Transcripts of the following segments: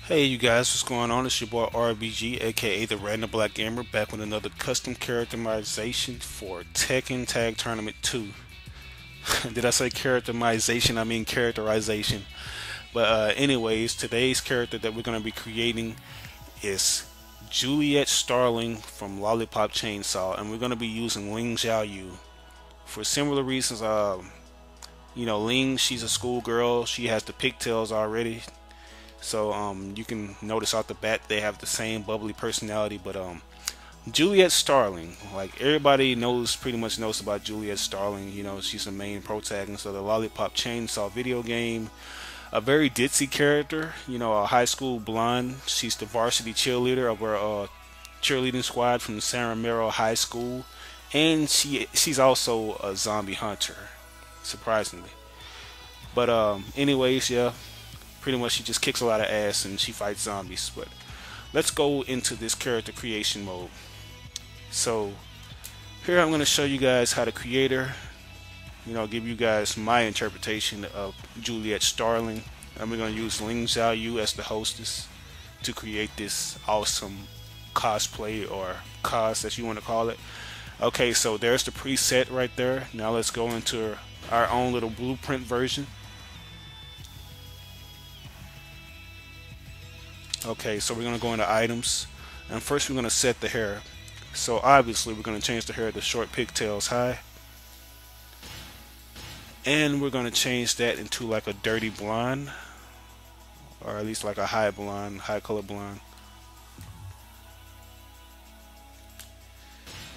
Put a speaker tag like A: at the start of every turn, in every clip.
A: Hey you guys, what's going on? It's your boy RBG, aka the Random Black Gamer, back with another custom characterization for Tekken Tag Tournament 2. Did I say characterization? I mean characterization. But anyways, today's character that we're going to be creating is Juliet Starling from Lollipop Chainsaw, and we're going to be using Ling Xiaoyu for similar reasons. Ling, she's a schoolgirl. She has the pigtails already. So you can notice off the bat they have the same bubbly personality, but Juliet Starling, like everybody knows, pretty much knows about Juliet Starling. You know, she's the main protagonist of the Lollipop Chainsaw video game. A very ditzy character, you know, a high school blonde. She's the varsity cheerleader of her cheerleading squad from San Ramiro High School, and she's also a zombie hunter, surprisingly. But anyways, yeah, pretty much she just kicks a lot of ass and she fights zombies. But let's go into this character creation mode. So here I'm going to show you guys how to create her. You know, give you guys my interpretation of Juliet Starling. And we're going to use Ling Xiaoyu as the hostess to create this awesome cosplay or cos as you want to call it. Okay, so there's the preset right there. Now let's go into our own little blueprint version. Okay, so we're going to go into items, and first we're going to set the hair. So obviously we're going to change the hair to short pigtails high, and we're going to change that into like a dirty blonde, or at least like a high blonde, high color blonde.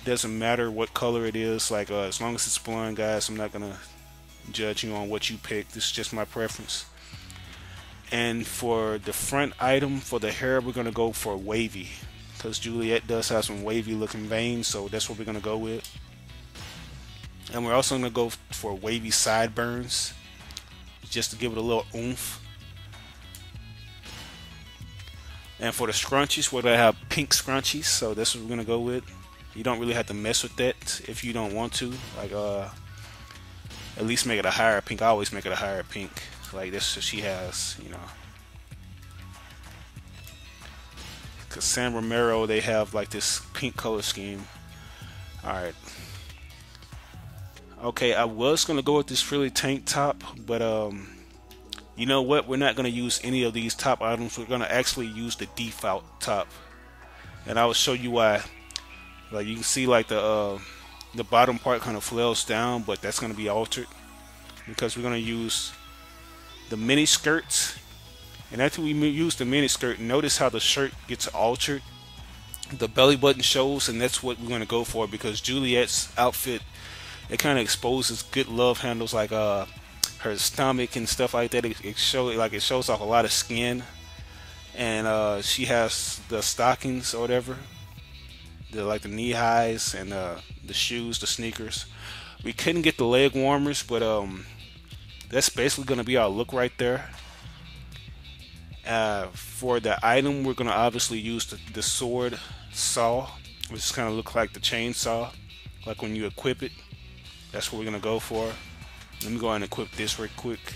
A: Doesn't matter what color it is, like as long as it's blonde, guys. I'm not going to judge you on what you pick. This is just my preference. And for the front item for the hair, we're going to go for wavy, because Juliet does have some wavy looking veins, so that's what we're going to go with. And we're also going to go for wavy sideburns, just to give it a little oomph. And for the scrunchies, we're going to have pink scrunchies, so that's what we're going to go with. You don't really have to mess with that if you don't want to. Like, at least make it a higher pink. I always make it a higher pink. Like this, so she has, you know, because San Ramiro, they have like this pink color scheme. Alright. Okay, I was gonna go with this frilly tank top, but you know what? We're not gonna use any of these top items. We're gonna actually use the default top, and I will show you why. Like you can see, like the bottom part kind of flails down, but that's gonna be altered because we're gonna use the mini skirts. And after we use the mini skirt, notice how the shirt gets altered. The belly button shows, and that's what we're going to go for, because Juliet's outfit, it kind of exposes good love handles, like her stomach and stuff like that. It shows off a lot of skin, and she has the stockings or whatever, like the knee highs, and the shoes, the sneakers. We couldn't get the leg warmers, but that's basically going to be our look right there. For the item, we're going to obviously use the sword saw, which kind of look like the chainsaw, like when you equip it. That's what we're going to go for. Let me go ahead and equip this real quick.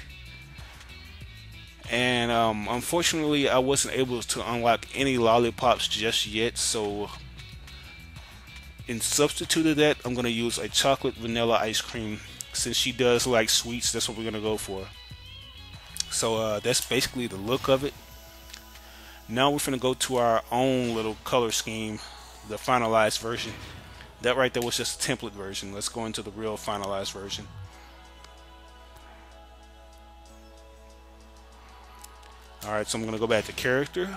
A: And unfortunately, I wasn't able to unlock any lollipops just yet, so in substitute of that, I'm going to use a chocolate vanilla ice cream. Since she does like sweets, that's what we're going to go for. So that's basically the look of it. Now we're going to go to our own little color scheme, the finalized version. That right there was just a template version. Let's go into the real finalized version. Alright, so I'm going to go back to character.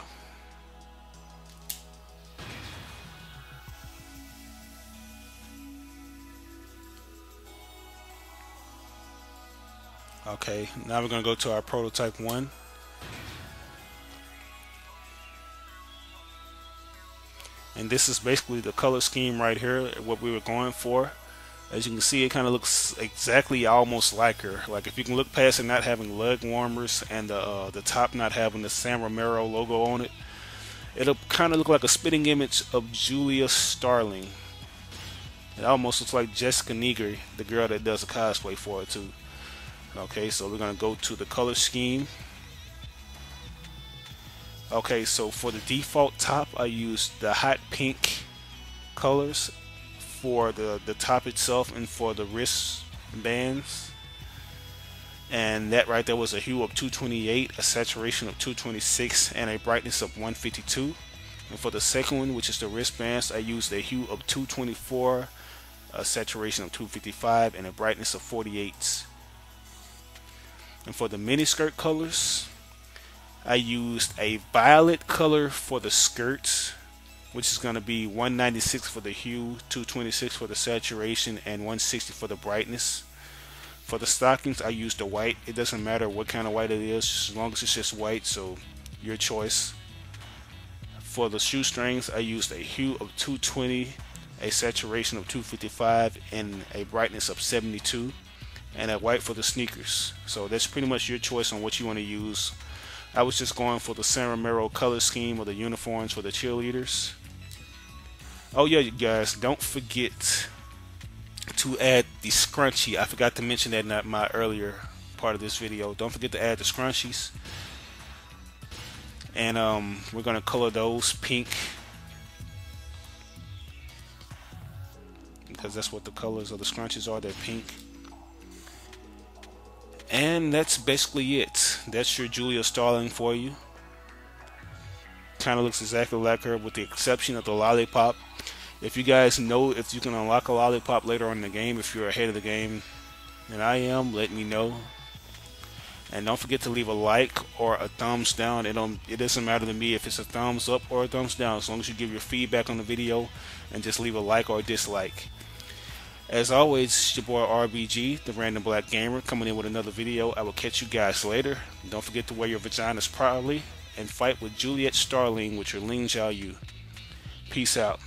A: Okay, now we're going to go to our prototype 1. And this is basically the color scheme right here, what we were going for. As you can see, it kind of looks exactly almost like her. Like if you can look past it not having leg warmers and the top not having the San Ramiro logo on it, it'll kind of look like a spitting image of Julia Starling. It almost looks like Jessica Nigri, the girl that does a cosplay for it too. Okay, so we're going to go to the color scheme. Okay, so for the default top, I used the hot pink colors for the top itself and for the wrist bands. And that right there was a hue of 228, a saturation of 226, and a brightness of 152. And for the second one, which is the wristbands, I used a hue of 224, a saturation of 255, and a brightness of 48. And for the miniskirt colors, I used a violet color for the skirts, which is going to be 196 for the hue, 226 for the saturation, and 160 for the brightness. For the stockings, I used the white. It doesn't matter what kind of white it is, just as long as it's just white, so your choice. For the shoestrings, I used a hue of 220, a saturation of 255, and a brightness of 72, and a white for the sneakers. So that's pretty much your choice on what you want to use. I was just going for the San Romero color scheme of the uniforms for the cheerleaders. Oh yeah, you guys, don't forget to add the scrunchie. I forgot to mention that in my earlier part of this video. Don't forget to add the scrunchies. And we're going to color those pink, because that's what the colors of the scrunchies are. They're pink. And that's basically it. That's your Julia Starling for you. Kind of looks exactly like her with the exception of the lollipop. If you guys know if you can unlock a lollipop later on in the game, if you're ahead of the game than I am, let me know. And don't forget to leave a like or a thumbs down. It doesn't matter to me if it's a thumbs up or a thumbs down, as long as you give your feedback on the video and just leave a like or a dislike. As always, it's your boy RBG, the Random Black Gamer, coming in with another video. I will catch you guys later. Don't forget to wear your vaginas proudly and fight with Juliet Starling with your Ling Xiaoyu. Peace out.